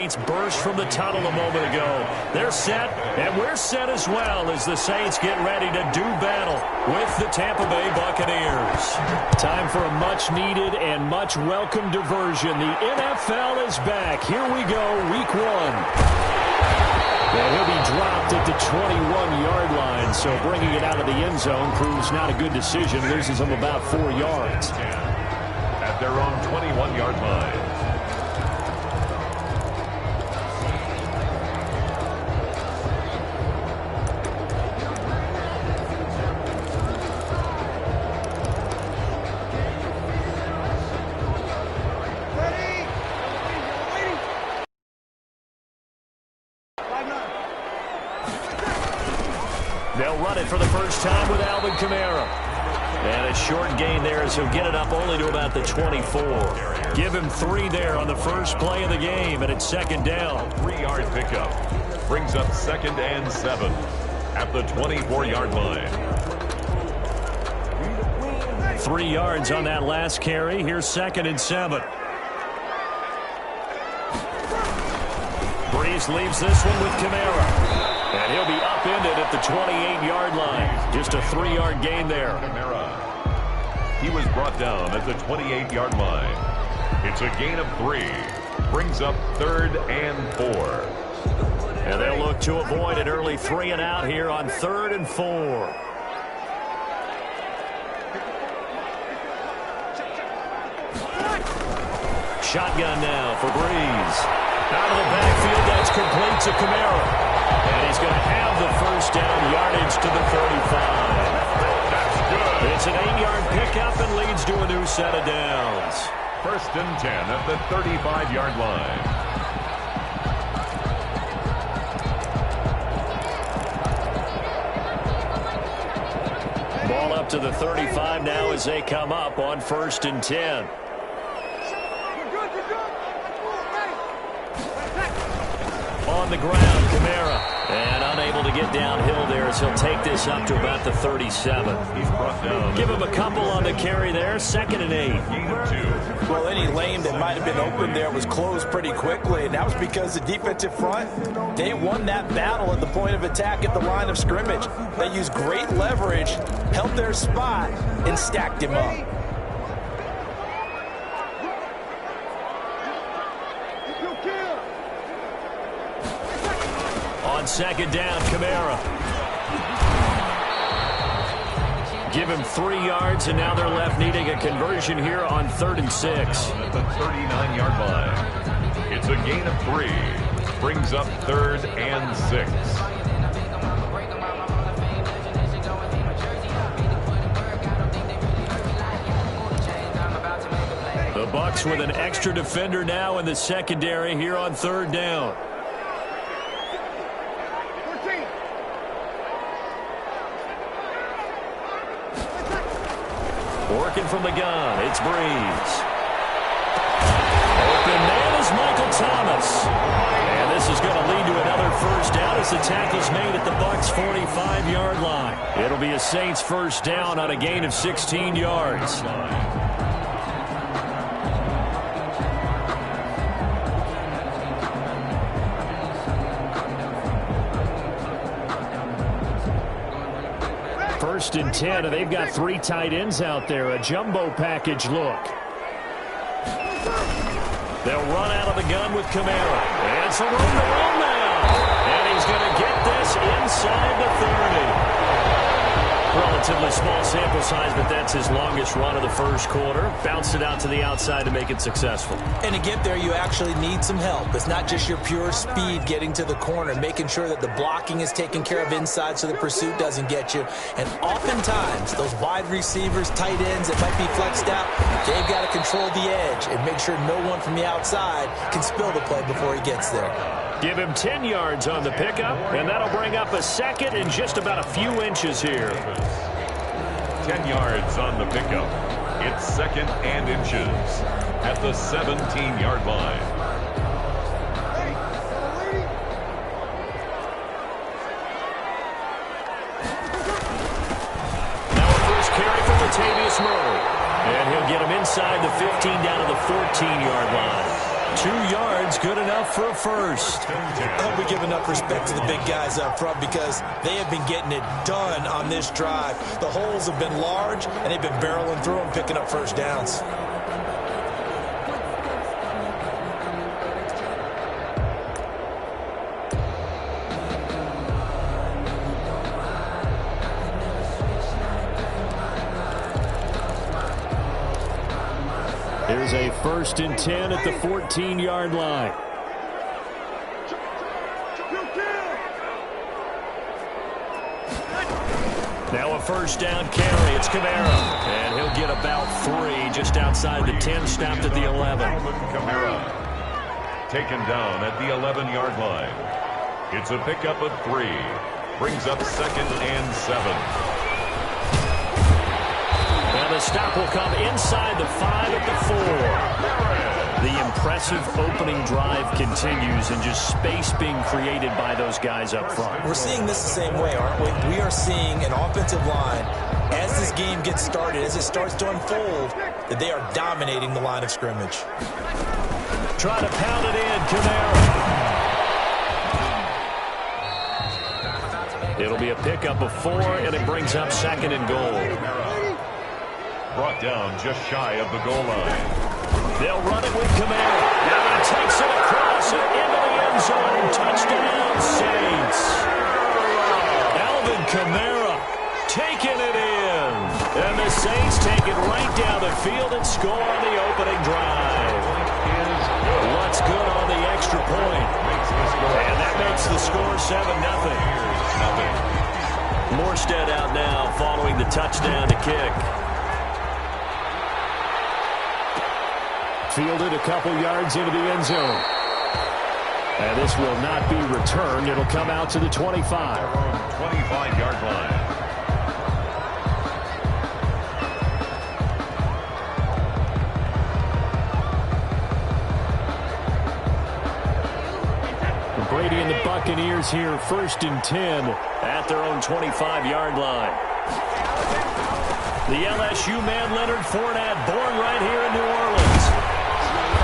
Burst from the tunnel a moment ago. They're set, and we're set as well as the Saints get ready to do battle with the Tampa Bay Buccaneers. Time for a much-needed and much-welcome diversion. The NFL is back. Here we go, Week 1. And he'll be dropped at the 21-yard line, so bringing it out of the end zone proves not a good decision. Loses him about 4 yards. At their own 21-yard line. They'll run it for the first time with Alvin Kamara. And a short gain there as he'll get it up only to about the 24. Give him 3 there on the first play of the game, and it's second down. 3-yard pickup. Brings up 2nd and 7 at the 24-yard line. 3 yards on that last carry. Here's 2nd and 7. Breeze leaves this one with Kamara. And he'll be upended at the 28-yard line. Just a 3-yard gain there. Kamara. He was brought down at the 28-yard line. It's a gain of 3. Brings up 3rd and 4. And they'll look to avoid an early 3 and out here on 3rd and 4. Shotgun now for Breeze. Out of the backfield, that's complete to Kamara. And he's going to have the first down, yardage to the 35. That's good. It's an 8-yard pickup and leads to a new set of downs. 1st and 10 at the 35-yard line. Ball up to the 35 now as they come up on 1st and 10. On the ground, Kamara. And unable to get downhill there as he'll take this up to about the 37. He's brought down. Give him a couple on the carry there. 2nd and 8. Gain of 2. Well, any lane that might have been open there was closed pretty quickly, and that was because the defensive front, they won that battle at the point of attack at the line of scrimmage. They used great leverage, held their spot, and stacked him up. On 2nd down, Kamara. Give him 3 yards, and now they're left needing a conversion here on 3rd and 6. At the 39-yard line. It's a gain of 3. Brings up 3rd and 6. The Bucs with an extra defender now in the secondary here on 3rd down. Working from the gun, it's Breeze. Open man is Michael Thomas. And this is going to lead to another first down as the tackle's made at the Bucs' 45-yard line. It'll be a Saints first down on a gain of 16 yards. First and 10, and they've got 3 tight ends out there. A jumbo package look. They'll run out of the gun with Kamara. And some room to run now. And he's going to get this inside the 30. Relatively small sample size, but that's his longest run of the first quarter. Bounced it out to the outside to make it successful. And to get there, you actually need some help. It's not just your pure speed getting to the corner, making sure that the blocking is taken care of inside so the pursuit doesn't get you. And oftentimes, those wide receivers, tight ends that might be flexed out, they've got to control the edge and make sure no one from the outside can spill the play before he gets there. Give him 10 yards on the pickup, and that'll bring up a 2nd and just about a few inches here. 10 yards on the pickup. It's 2nd and inches at the 17-yard line. Now a first carry from Latavius Murray. And he'll get him inside the 15 down to the 14-yard line. 2 yards, good enough for a first. I hope we give enough respect to the big guys up front because they have been getting it done on this drive. The holes have been large, and they've been barreling through them, picking up first downs. Here's a 1st and 10 at the 14-yard line. Now a first down carry. It's Kamara. And he'll get about 3 just outside the 10, stopped at the 11. Kamara taken down at the 11-yard line. It's a pickup of 3. Brings up 2nd and 7. And the stop will come inside the 5 at the 4. The impressive opening drive continues and just space being created by those guys up front. We're seeing this the same way, aren't we? We are seeing an offensive line, as this game gets started, as it starts to unfold, that they are dominating the line of scrimmage. Try to pound it in, Kamara. It'll be a pickup of 4, and it brings up 2nd and goal. Brought down just shy of the goal line. They'll run it with Kamara. Now he takes it across and into the end zone. Touchdown, Saints. Alvin Kamara taking it in. And the Saints take it right down the field and score on the opening drive. What's good on the extra point? And that makes the score 7-0. Morstead out now following the touchdown to kick. Fielded a couple yards into the end zone. And this will not be returned. It'll come out to the 25. 25-yard line. Brady and the Buccaneers here, 1st and 10 at their own 25-yard line. The LSU man, Leonard Fournette, born right here in New Orleans.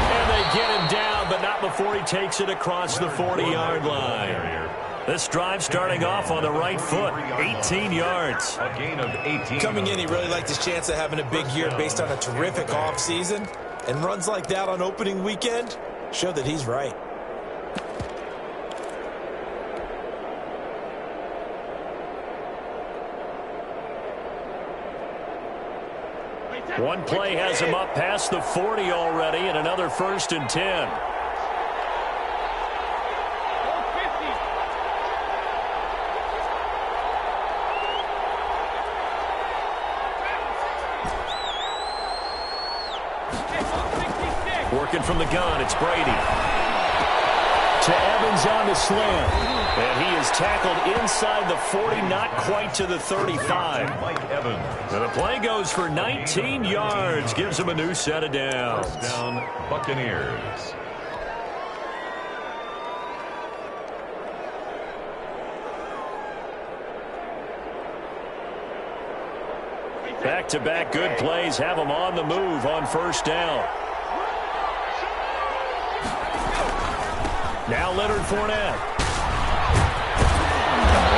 And they get him down, but not before he takes it across the 40-yard line. This drive starting off on the right foot, 18 yards. A gain of 18. Coming in, he really liked his chance of having a big year based on a terrific offseason. And runs like that on opening weekend show that he's right. One play has him up past the 40 already, and another 1st and 10. Working from the gun, it's Brady. To Evans on the slant. And he is tackled inside the 40, not quite to the 35. Mike Evans. And the play goes for 19 yards. Gives him a new set of downs. First down, Buccaneers. Back-to-back good plays have him on the move on 1st down. Now Leonard Fournette.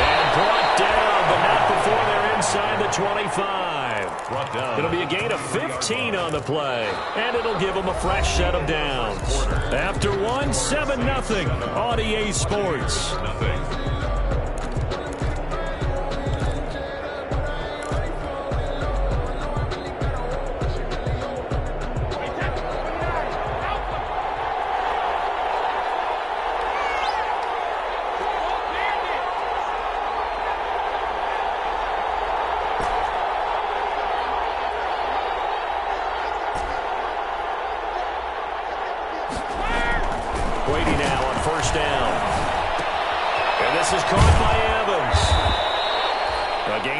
And brought down, but not before they're inside the 25. Brought down. It'll be a gain of 15 on the play, and it'll give them a fresh set of downs. After one, 7-0 on EA Sports.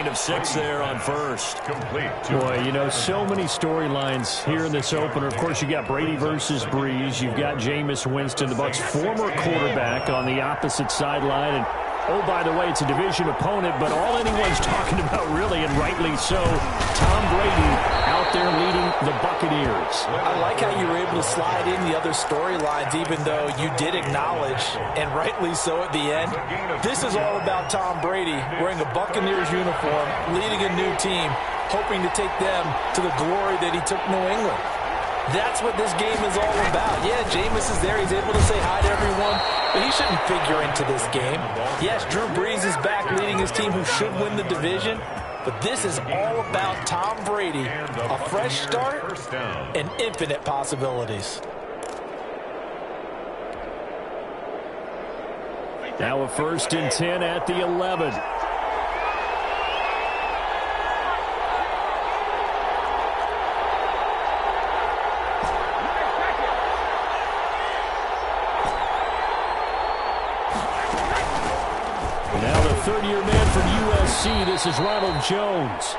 Of 6 there on 1st. Complete. Boy, you know, so many storylines here in this opener. Of course, you got Brady versus Breeze. You've got Jameis Winston, the Bucs' former quarterback, on the opposite sideline. And Oh, by the way, it's a division opponent, but all anyone's talking about really, and rightly so, Tom Brady out there leading the Buccaneers. I like how you were able to slide in the other storylines, even though you did acknowledge, and rightly so at the end, this is all about Tom Brady wearing a Buccaneers uniform, leading a new team, hoping to take them to the glory that he took New England. That's what this game is all about. Yeah, Jameis is there. He's able to say hi to everyone, but he shouldn't figure into this game. Yes, Drew Brees is back leading his team who should win the division, but this is all about Tom Brady, a fresh start and infinite possibilities. Now a 1st and 10 at the 11. Third-year man from USC, this is Ronald Jones.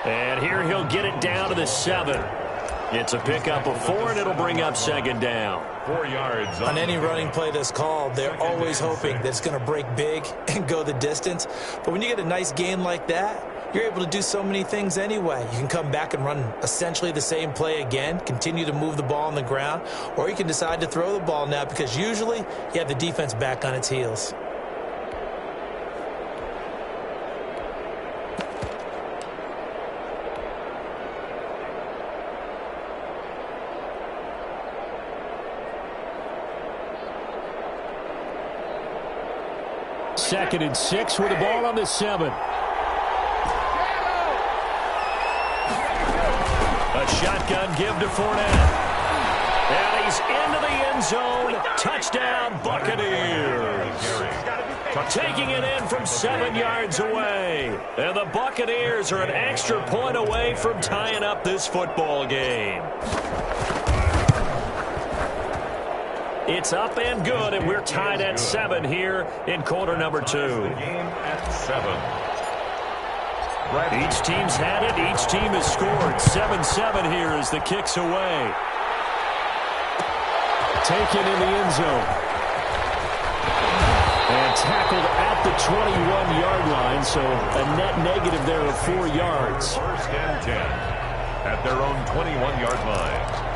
And here he'll get it down to the 7. It's a pickup of 4, and it'll bring up 2nd down. 4 yards. On any running play that's called, they're always hoping that it's going to break big and go the distance. But when you get a nice gain like that, you're able to do so many things anyway. You can come back and run essentially the same play again, continue to move the ball on the ground, or you can decide to throw the ball now because usually you have the defense back on its heels. Second and 6 with the ball on the 7. A shotgun give to Fournette. And he's into the end zone. Touchdown, Buccaneers. Taking it in from 7 yards away. And the Buccaneers are an extra point away from tying up this football game. It's up and good, and we're tied at 7 here in quarter number 2. Game at 7. Each team's had it. Each team has scored. 7-7 here as the kick's away. Taken in the end zone. And tackled at the 21-yard line, so a net negative there of 4 yards. 1st and 10 at their own 21-yard line.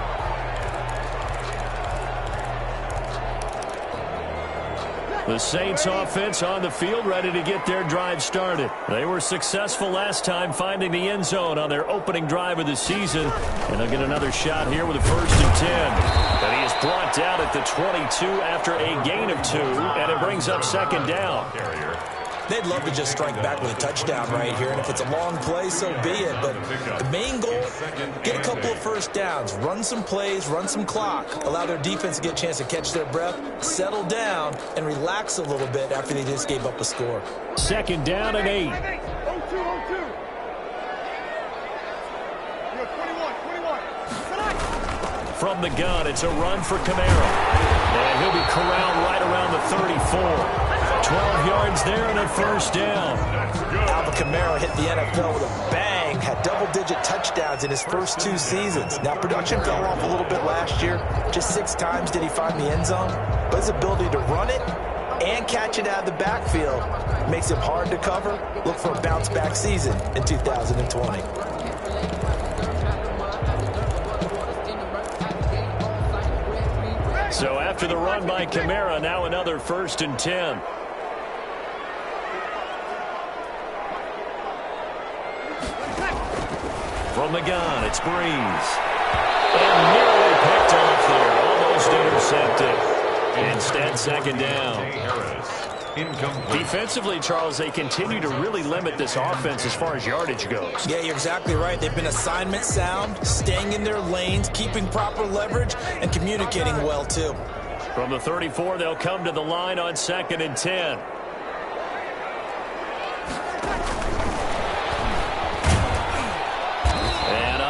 The Saints offense on the field, ready to get their drive started. They were successful last time finding the end zone on their opening drive of the season. And they'll get another shot here with a 1st and 10. And he is brought down at the 22 after a gain of 2. And it brings up 2nd down. They'd love to just strike back with a touchdown right here, and if it's a long play, so be it. But the main goal, get a couple of 1st downs, run some plays, run some clock, allow their defense to get a chance to catch their breath, settle down, and relax a little bit after they just gave up a score. 2nd down and 8. From the gun, it's a run for Camaro. And he'll be corralled right around the 34. 12 yards there and a 1st down. Alvin Kamara hit the NFL with a bang, had double-digit touchdowns in his first 2 seasons. Now, production fell off a little bit last year. Just 6 times did he find the end zone. But his ability to run it and catch it out of the backfield makes him hard to cover. Look for a bounce-back season in 2020. So after the run by Kamara, now another 1st and 10. From the gun, it's Breeze. And nearly picked off there, almost intercepted. Instead, 2nd down. Defensively, Charles, they continue to really limit this offense as far as yardage goes. Yeah, you're exactly right. They've been assignment sound, staying in their lanes, keeping proper leverage, and communicating well, too. From the 34, they'll come to the line on 2nd and 10.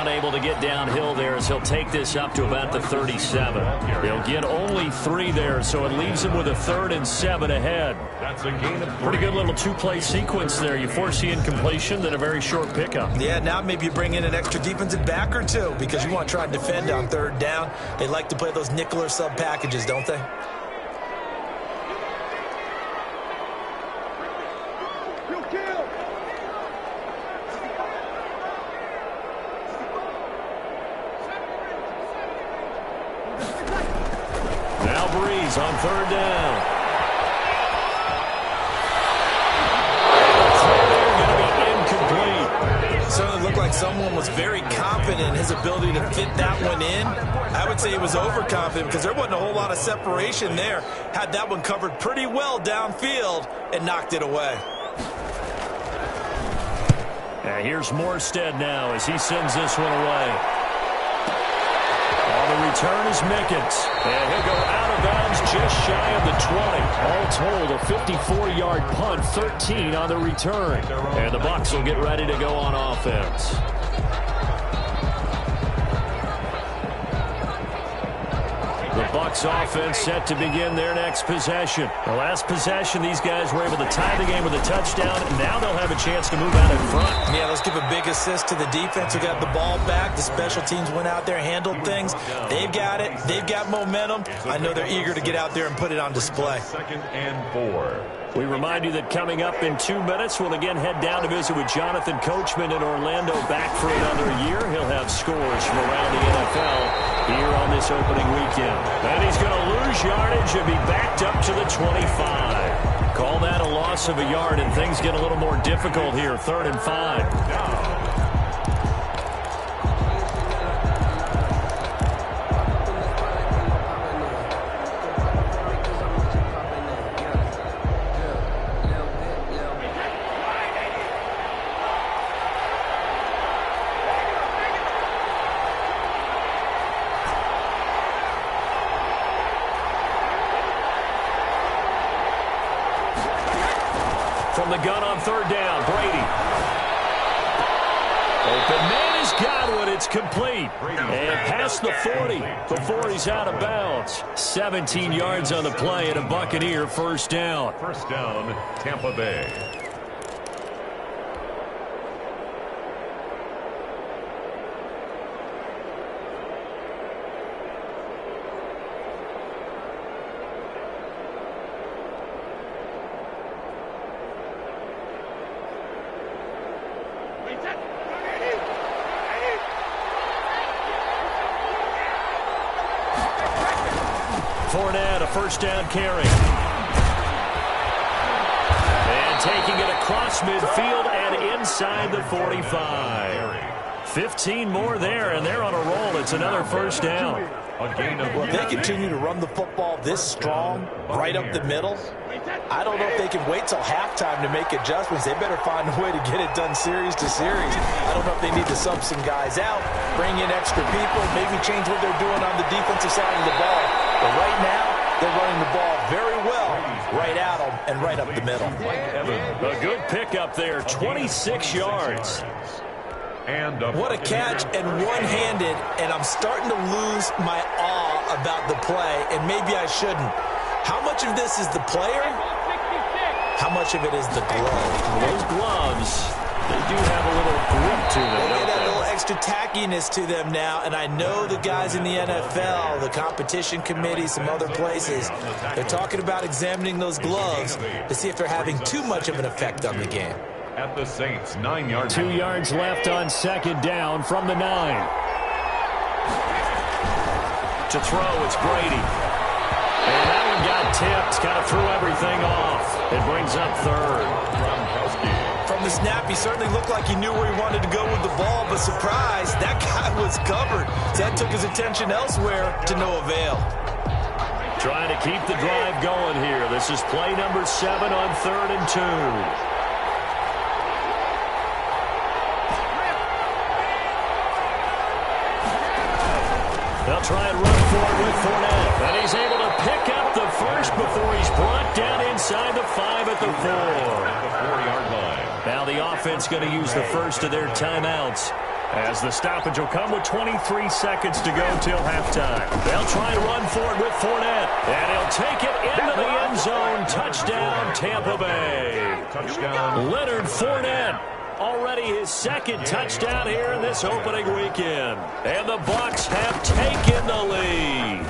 Unable to get downhill there as he'll take this up to about the 37. He'll get only 3 there, so it leaves him with a 3rd and 7 ahead. That's a gain of 3. Pretty good little 2-play sequence there. You force the incompletion, then a very short pickup. Yeah, now maybe you bring in an extra defensive back or 2 because you want to try and defend on 3rd down. They like to play those nickel or sub packages, don't they? breeze on third down. Certainly looked like someone was very confident in his ability to fit that one in. I would say he was overconfident because there wasn't a whole lot of separation there. Had that one covered pretty well downfield and knocked it away. Here's Morstead now as he sends this one away. On the return is Mickens. And he'll go out of bounds just shy of the 20. All told, a 54-yard punt, 13 on the return. And the Bucs will get ready to go on offense. The Bucs offense set to begin their next possession. The last possession, these guys were able to tie the game with a touchdown. Now they'll have a chance to move out in front. Yeah, let's give a big assist to the defense who got the ball back. The special teams went out there, handled things. They've got it. They've got momentum. I know they're eager to get out there and put it on display. 2nd and 4. We remind you that coming up in 2 minutes, we'll again head down to visit with Jonathan Coachman in Orlando, back for another year. He'll have scores from around the NFL here on this opening weekend. And he's going to lose yardage and be backed up to the 25. Call that a loss of a yard, and things get a little more difficult here. 3rd and 5. From the gun on 3rd down, Brady. Open man has got one. It's complete. And past the 40 before he's out of bounds. 17 yards on the play and a Buccaneer first down. First down, Tampa Bay. Fournette, a first down carry. And taking it across midfield and inside the 45. 15 more there, and they're on a roll. It's another first down. Well, if they continue to run the football this strong, right up the middle, I don't know if they can wait till halftime to make adjustments. They better find a way to get it done series to series. I don't know if they need to sub some guys out, bring in extra people, maybe change what they're doing on the defensive side of the ball. But right now, they're running the ball very well, right at them and right up the middle. A good pickup there, 26 yards. And what a catch, and one-handed, and I'm starting to lose my awe about the play, and maybe I shouldn't. How much of this is the player? How much of it is the glove? Those gloves, they do have a little grip to them, They don't get that they? little extra tackiness to them now, and I know the guys in the NFL, the competition committee, some other places, they're talking about examining those gloves to see if they're having too much of an effect on the game. At the Saints, 9 yards. 2 yards left on 2nd down from the 9. To throw, it's Brady. And that one got tipped, kind of threw everything off. It brings up 3rd. From the snap, he certainly looked like he knew where he wanted to go with the ball, but surprise, that guy was covered. So that took his attention elsewhere to no avail. Trying to keep the drive going here. This is play number 7 on 3rd and 2. They'll try and run for it with Fournette. And he's able to pick up the first before he's brought down inside the 5 at the 4. At the 4-yard line. Now the offense going to use the first of their timeouts, as the stoppage will come with 23 seconds to go till halftime. They'll try and run for it with Fournette. And he'll take it into the end zone. Touchdown, Tampa Bay. Touchdown. Leonard Fournette. Already his 2nd touchdown here in this opening weekend. And the Bucs have taken the lead.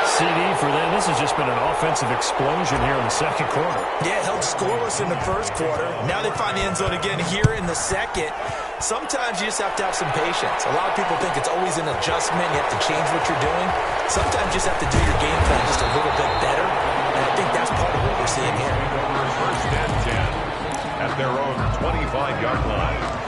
CD for them. This has just been an offensive explosion here in the 2nd quarter. Yeah, held scoreless in the 1st quarter. Now they find the end zone again here in the 2nd. Sometimes you just have to have some patience. A lot of people think it's always an adjustment. You have to change what you're doing. Sometimes you just have to do your game plan just a little bit better. And I think that's part of what we're seeing here. First and 10 at their own 25-yard line.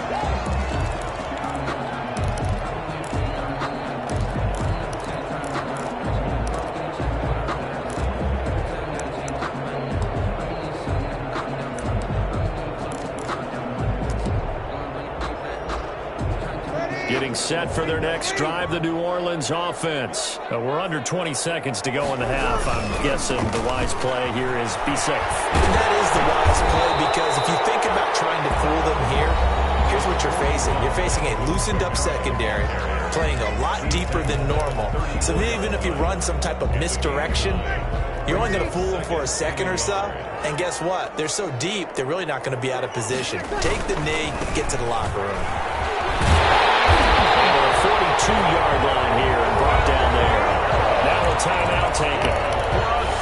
Getting set for their next drive, the New Orleans offense. We're under 20 seconds to go in the half. I'm guessing the wise play here is be safe. And that is the wise play, because if you think about trying to fool them here, here's what you're facing. You're facing a loosened-up secondary, playing a lot deeper than normal. So even if you run some type of misdirection, you're only going to fool them for a second or so. And guess what? They're so deep, they're really not going to be out of position. Take the knee, get to the locker room. 42-yard line here and brought down there. Now a timeout taken.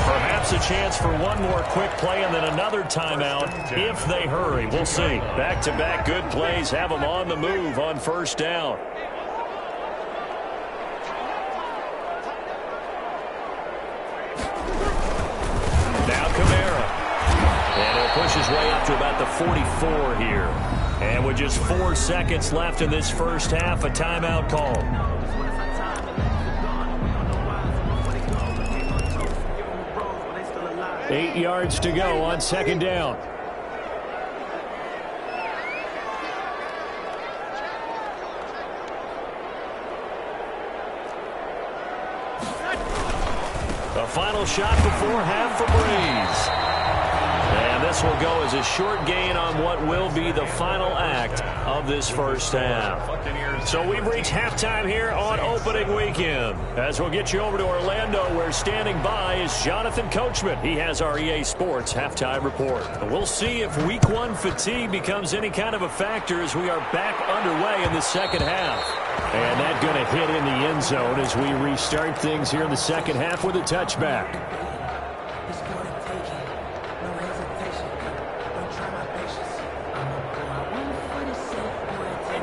Perhaps a chance for one more quick play and then another timeout if they hurry. We'll see. Back-to-back good plays have them on the move on first down. Now Kamara. And he'll push his way up to about the 44 here. And with just 4 seconds left in this first half, a timeout call. Eight yards to go on second down. A final shot before half for Breeze. And this will go as a short gain on what will be the final act of this first half. So we've reached halftime here on opening weekend. As we'll get you over to Orlando, where standing by is Jonathan Coachman. He has our EA Sports halftime report. We'll see if week one fatigue becomes any kind of a factor as we are back underway in the second half. And that going to hit in the end zone as we restart things here in the second half with a touchback.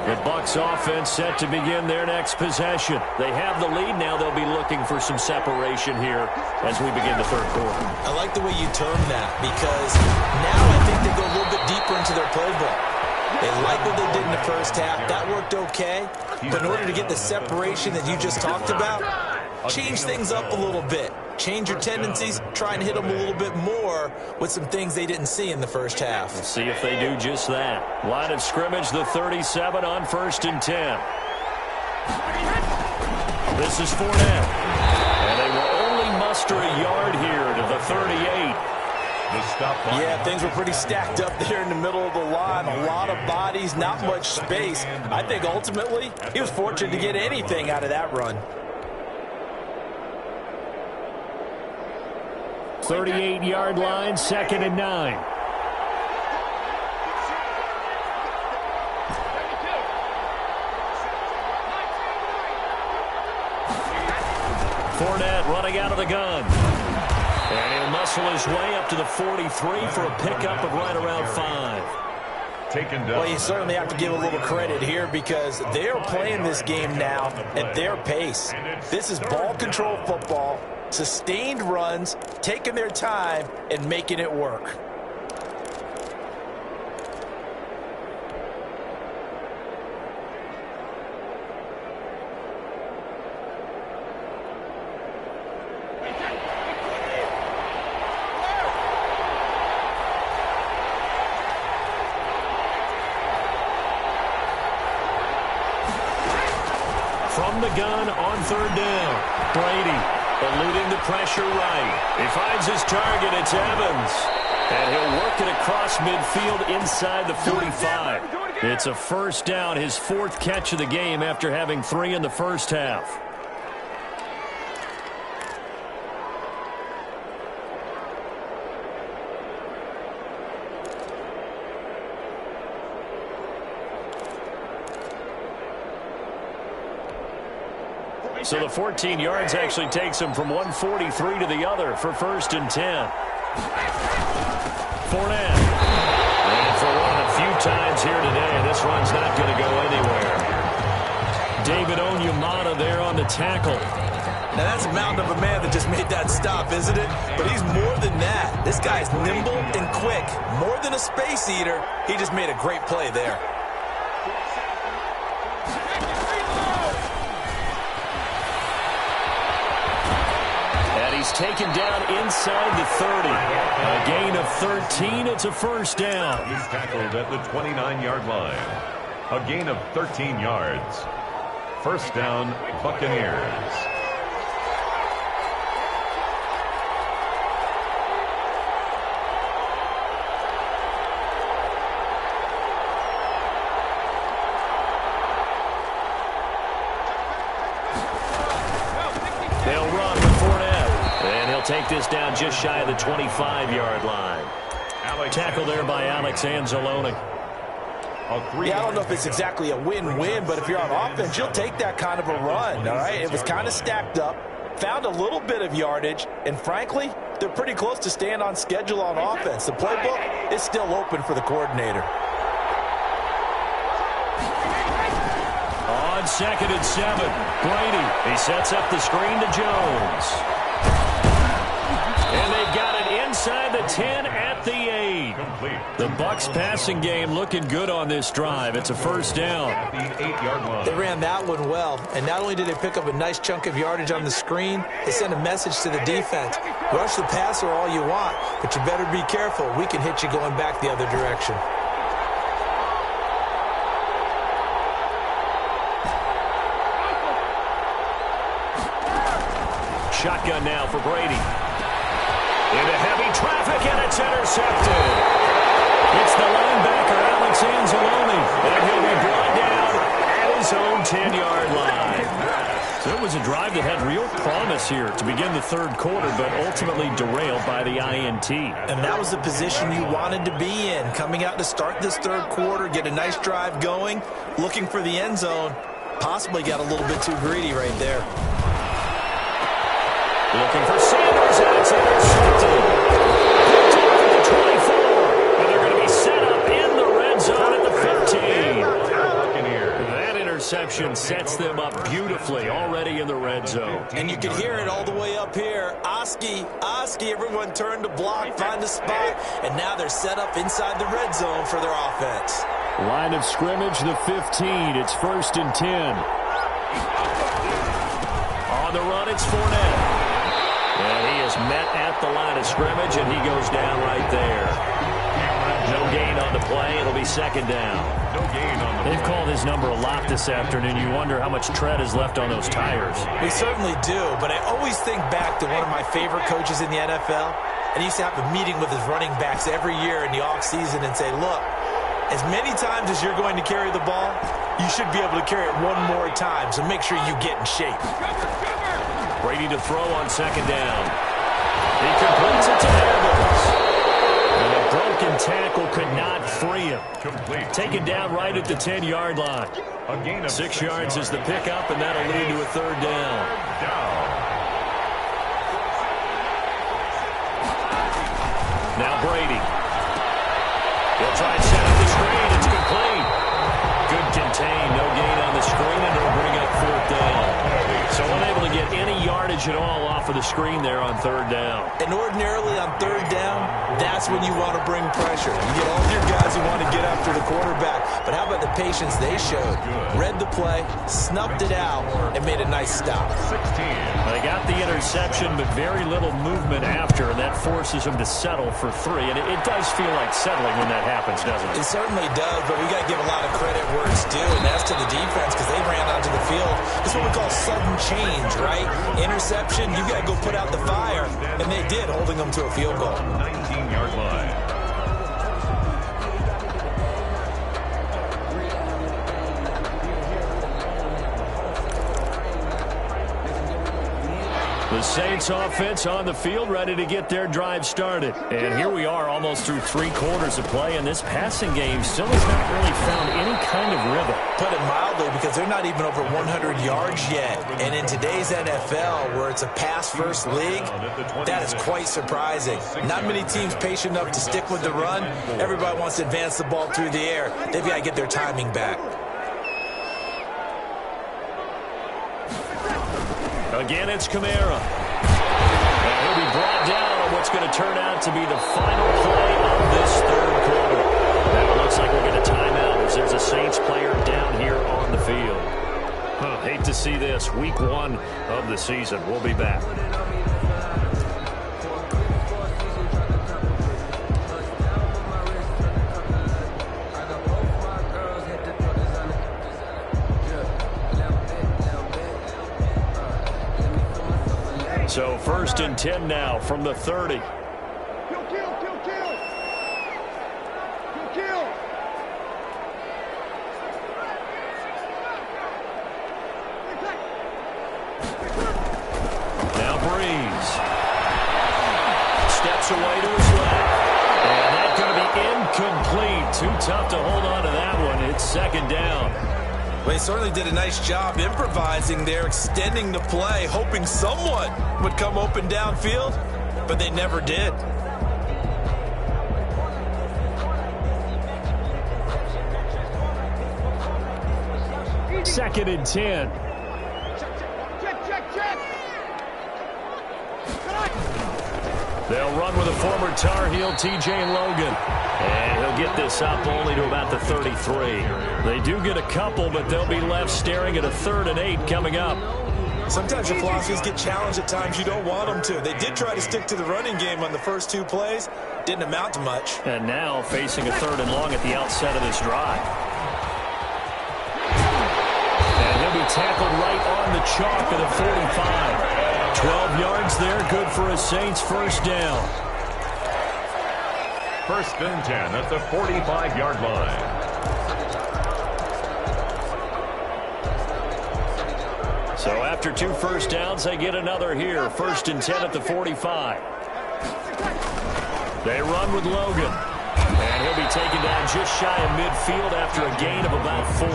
The Bucs offense set to begin their next possession. They have the lead now. They'll be looking for some separation here as we begin the third quarter. I like the way you term that, because now I think they go a little bit deeper into their playbook. They like what they did in the first half. That worked okay. But in order to get the separation that you just talked about, change things up a little bit. Change your tendencies, try and hit them a little bit more with some things they didn't see in the first half. We'll see if they do just that. Line of scrimmage, the 37 on 1st and 10. This is Fournette. And they will only muster a yard here to the 38. Yeah, things were pretty stacked up there in the middle of the line. A lot of bodies, not much space. I think ultimately he was fortunate to get anything out of that run. 38-yard line, 2nd and 9. Fournette running out of the gun. And he'll muscle his way up to the 43 for a pickup of right around 5. Taken down. Well, you certainly have to give a little credit here, because they're playing this game now at their pace. This is ball control football. Sustained runs, taking their time, and making it work. From the gun on 3rd down, Brady. Eluding the pressure right. He finds his target. It's Evans. And he'll work it across midfield inside the 45. It's a first down, his 4th catch of the game after having 3 in the first half. So the 14 yards actually takes him from 143 to the other for 1st and 10. Fournette. And for one of the few times here today, this run's not going to go anywhere. David Onyemata there on the tackle. Now, that's a mountain of a man that just made that stop, isn't it? But he's more than that. This guy's nimble and quick. More than a space eater, he just made a great play there. And he's taken down inside the 30. A gain of 13. It's a first down. He's tackled at the 29-yard line. A gain of 13 yards. First down, Buccaneers. They'll run with Fournette. And he'll take this down just shy of the 25-yard line. Tackle there by Alex Anzalone. Yeah, I don't know if it's exactly a win-win, but if you're on offense, you'll take that kind of a run, all right? It was kind of stacked up, found a little bit of yardage, and frankly, they're pretty close to staying on schedule on offense. The playbook is still open for the coordinator. On 2nd and 7, Brady. He sets up the screen to Jones. And they've got it inside the 10 at the 8. Complete. The Bucs passing game looking good on this drive. It's a first down. At the 8-yard line. They ran that one well, and not only did they pick up a nice chunk of yardage on the screen, they sent a message to the defense. Rush the passer all you want, but you better be careful. We can hit you going back the other direction. Shotgun now for Brady. Into heavy traffic, and it's intercepted. It's the linebacker, Alex Anzalone, and he'll be brought down at his own 10-yard line. So it was a drive that had real promise here to begin the third quarter, but ultimately derailed by the INT. And that was the position you wanted to be in, coming out to start this third quarter, get a nice drive going, looking for the end zone. Possibly got a little bit too greedy right there. Looking for Sanders, and it's intercepted. Picked off at the 24, and they're going to be set up in the red zone at the 15. That interception sets them up beautifully already in the red zone. And you can hear it all the way up here. Oski, everyone turned to block, find a spot, and now they're set up inside the red zone for their offense. Line of scrimmage, the 15. It's 1st and 10. On the run, it's Fournette. And he is met at the line of scrimmage, and he goes down right there. No gain on the play. It'll be second down. No gain on the play. They've called his number a lot this afternoon. You wonder how much tread is left on those tires. We certainly do, but I always think back to one of my favorite coaches in the NFL, and he used to have a meeting with his running backs every year in the offseason and say, look, as many times as you're going to carry the ball, you should be able to carry it one more time, so make sure you get in shape. Brady to throw on second down. He completes it to Evans. And a broken tackle could not free him. Complete. Taken down right at the 10-yard line. A gain of 6 yards is the pickup, and that'll lead to a third down. Now Brady. He'll try and set up the screen. It's complete. Good contain. No gain on the screen, and it'll bring up fourth down. So unable to get any yardage at all off of the screen there on third down. And ordinarily on third down, that's when you want to bring pressure. You get all your guys who want to get after the quarterback. But how about the patience they showed? Read the play, snuffed it out, and made a nice stop. 16. They got the interception, but very little movement after, and that forces them to settle for 3. And it does feel like settling when that happens, doesn't it? It certainly does, but we got to give a lot of credit where it's due, and that's to the defense because they ran onto the field. It's what we call sudden change, right? Interception, you got to go put out the fire, and they did, holding them to a field goal. 19-yard line. The Saints offense on the field, ready to get their drive started. And here we are almost through 3 quarters of play, and this passing game still has not really found any kind of rhythm. Put it mildly, because they're not even over 100 yards yet. And in today's NFL, where it's a pass-first league, that is quite surprising. Not many teams patient enough to stick with the run. Everybody wants to advance the ball through the air. They've got to get their timing back. Again, it's Kamara. And he'll be brought down on what's going to turn out to be the final play of this third quarter. Now it looks like we'll get a timeout as there's a Saints player down here on the field. Hate to see this. Week 1 of the season. We'll be back. So 1st and 10 now from the 30. Now Breeze. Steps away to his left. And that's going to be incomplete. Too tough to hold on to that one. It's 2nd down. Well, he certainly did a nice job improvising there, extending the play, hoping someone would come open downfield, but they never did. Second and 10. They'll run with a former Tar Heel, T.J. Logan. And he'll get this up only to about the 33. They do get a couple, but they'll be left staring at a 3rd and 8 coming up. Sometimes your philosophies get challenged at times you don't want them to. They did try to stick to the running game on the first 2 plays. Didn't amount to much. And now facing a 3rd and long at the outset of this drive. And he'll be tackled right on the chalk at the 45. 12 yards there, good for a Saints first down. 1st and 10 at the 45-yard line. So after 2 first downs, they get another here. 1st and 10 at the 45. They run with Logan. And he'll be taken down just shy of midfield after a gain of about 4.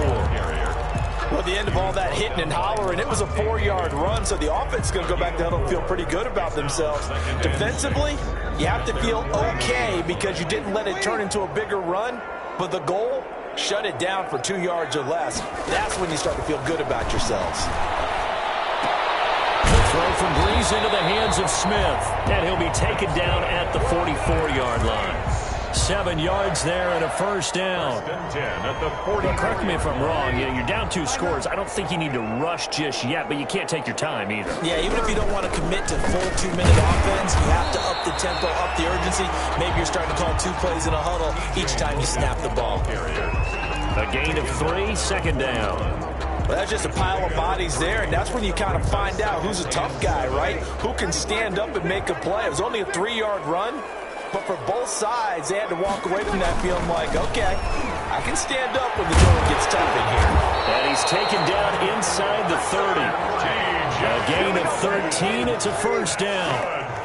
Well, at the end of all that hitting and hollering, it was a 4-yard run, so the offense is going to go back to huddle and feel pretty good about themselves. Defensively, you have to feel okay because you didn't let it turn into a bigger run, but the goal, shut it down for 2 yards or less. That's when you start to feel good about yourselves. The throw from Breeze into the hands of Smith, and he'll be taken down at the 44-yard line. 7 yards there and a first down. 10 at the 40. Well, correct me if I'm wrong. You're down 2 scores. I don't think you need to rush just yet, but you can't take your time either. Yeah, even if you don't want to commit to full 2-minute offense, you have to up the tempo, up the urgency. Maybe you're starting to call 2 plays in a huddle each time you snap the ball. A gain of 3, 2nd down. Well, that's just a pile of bodies there, and that's when you kind of find out who's a tough guy, right? Who can stand up and make a play. It was only a 3-yard run. But for both sides, they had to walk away from that feeling like, okay, I can stand up when the going gets tough in here. And he's taken down inside the 30. A gain of 13. It's a first down.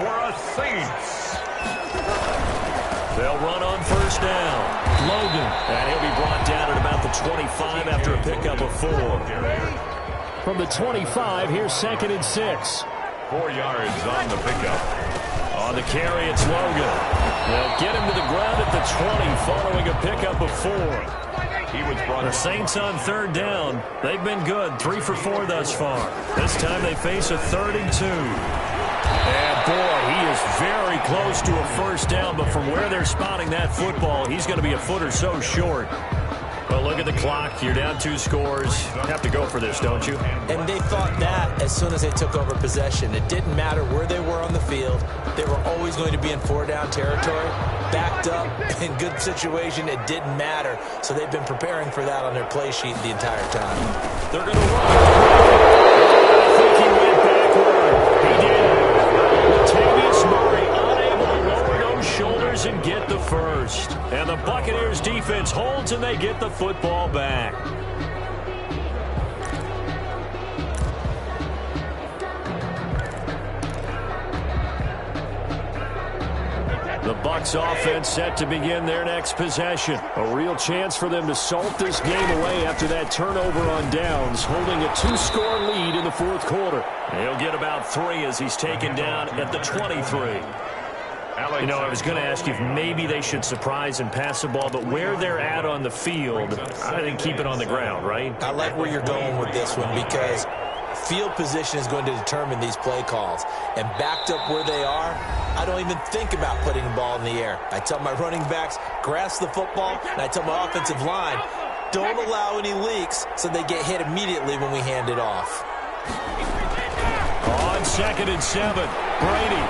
For a Saints. They'll run on first down. Logan. And he'll be brought down at about the 25 after a pickup of 4. From the 25, here's 2nd and 6. 4 yards on the pickup. On the carry, it's Logan. They'll get him to the ground at the 20 following a pickup of 4. He was brought. The Saints on 3rd down. They've been good, 3 for 4 thus far. This time they face a 3rd and 2. And boy, he is very close to a first down, but from where they're spotting that football, he's going to be a foot or so short. Well, look at the clock. You're down 2 scores. You have to go for this, don't you? And they thought that as soon as they took over possession. It didn't matter where they were on the field. They were always going to be in 4-down territory. Backed up, in good situation, it didn't matter. So they've been preparing for that on their play sheet the entire time. They're going to run. I think he went backward. He did. Latavius Murray unable to lower those shoulders and get the first. And the Buccaneers defense holds and they get the football back. The Bucs offense set to begin their next possession. A real chance for them to salt this game away after that turnover on downs, holding a 2-score lead in the fourth quarter. He'll get about 3 as he's taken down at the 23. You know, I was going to ask you if maybe they should surprise and pass the ball, but where they're at on the field, I think keep it on the ground, right? I like where you're going with this one because field position is going to determine these play calls. And backed up where they are, I don't even think about putting the ball in the air. I tell my running backs, grasp the football, and I tell my offensive line, don't allow any leaks so they get hit immediately when we hand it off. On 2nd and 7, Brady.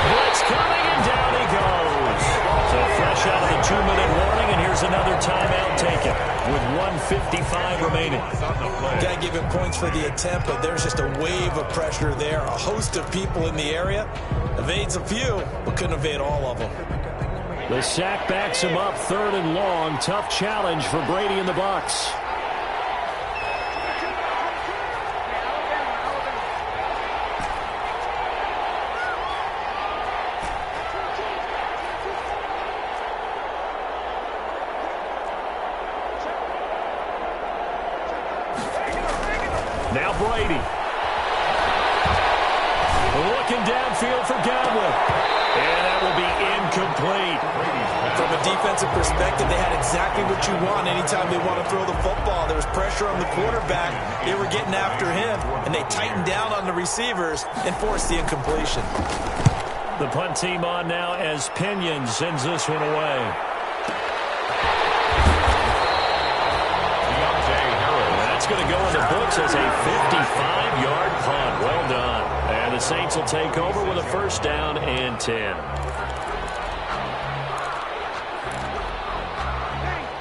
Blitz coming, and down he goes. So fresh out of the 2-minute warning, and here's another timeout taken with 1:55 remaining. Got to give him points for the attempt, but there's just a wave of pressure there. A host of people in the area. Evades a few, but couldn't evade all of them. The sack backs him up, 3rd and long. Tough challenge for Brady and the Bucs. Now Brady. Looking downfield for Godwin. And that will be incomplete. From a defensive perspective, they had exactly what you want anytime they want to throw the football. There was pressure on the quarterback. They were getting after him, and they tightened down on the receivers and forced the incompletion. The punt team on now as Pinion sends this one away. That's going to go in the books as a 55-yard punt. Well done. And the Saints will take over with a 1st down and 10.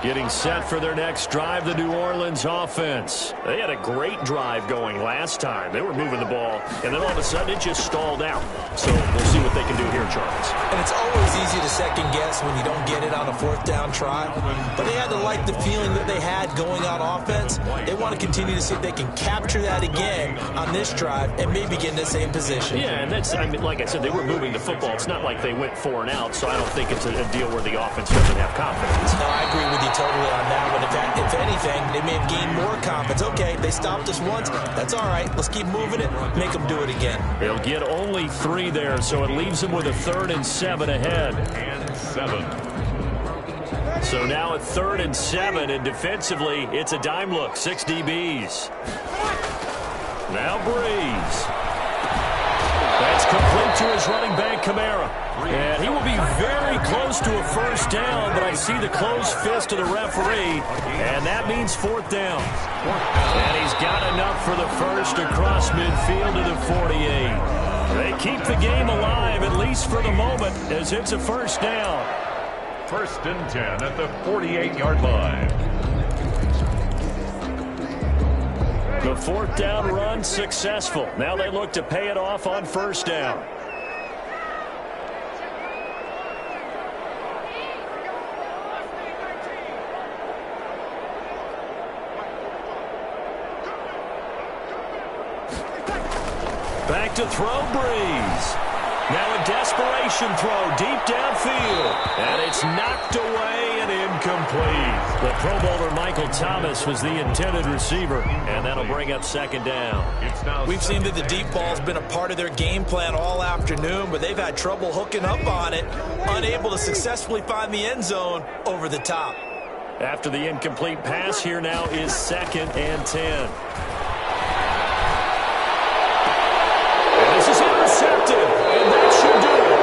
Getting set for their next drive, the New Orleans offense. They had a great drive going last time. They were moving the ball, and then all of a sudden it just stalled out. So we'll see what they can do here, Charles. And it's always easy to second guess when you don't get it on a 4th down try. But they had to like the feeling that they had going on offense. They want to continue to see if they can capture that again on this drive and maybe get in the same position. Yeah, and that's, I mean, like I said, they were moving the football. It's not like they went 4 and out, so I don't think it's a deal where the offense doesn't have confidence. No, I agree with you totally on that one. If anything, they may have gained more confidence. Okay, they stopped us once. That's all right. Let's keep moving it. Make them do it again. They'll get only 3 there, so it leaves them with a 3rd and 7 ahead. And 7. So now a 3rd and 7, and defensively, it's a dime look. 6 DBs. Now Breeze. That's complete to his running back, Kamara. And he will be very close to a 1st down, but I see the closed fist of the referee, and that means 4th down. And he's got enough for the 1st across midfield to the 48. They keep the game alive, at least for the moment, as it's a 1st down. 1st and 10 at the 48-yard line. The 4th down run successful. Now they look to pay it off on 1st down. Back to throw, Breeze. Now a desperation throw deep downfield. And it's knocked away and incomplete. The Pro Bowler Michael Thomas was the intended receiver. And that'll bring up 2nd down. We've seen that the deep ball's been a part of their game plan all afternoon, but they've had trouble hooking up on it. Unable to successfully find the end zone over the top. After the incomplete pass, here now is 2nd and 10. This is intercepted, and that should do it.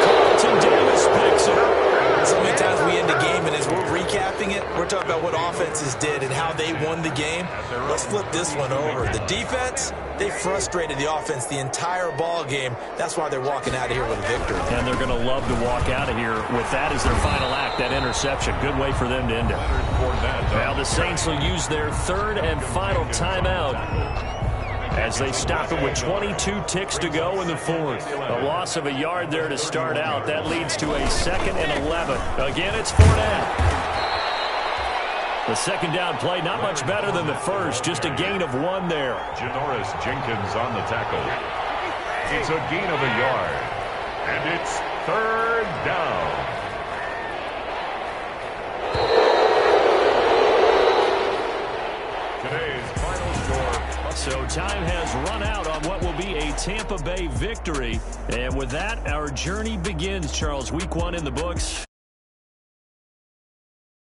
Carlton Davis picks it up. So many times we end the game, and as we're recapping it, we're talking about what offenses did and how they won the game. Let's flip this one over. The defense, they frustrated the offense the entire ball game. That's why they're walking out of here with a victory. And they're going to love to walk out of here with that as their final act, that interception. Good way for them to end it. Now the Saints will use their 3rd and final timeout as they stop it with 22 ticks to go in the 4th. A loss of a yard there to start out. That leads to a 2nd and 11. Again, it's Fournette. The 2nd down play, not much better than the 1st. Just a gain of 1 there. Janoris Jenkins on the tackle. It's a gain of a yard. And it's third down. Today's final score. So time has run out on what will be a Tampa Bay victory. And with that, our journey begins, Charles. Week 1 in the books.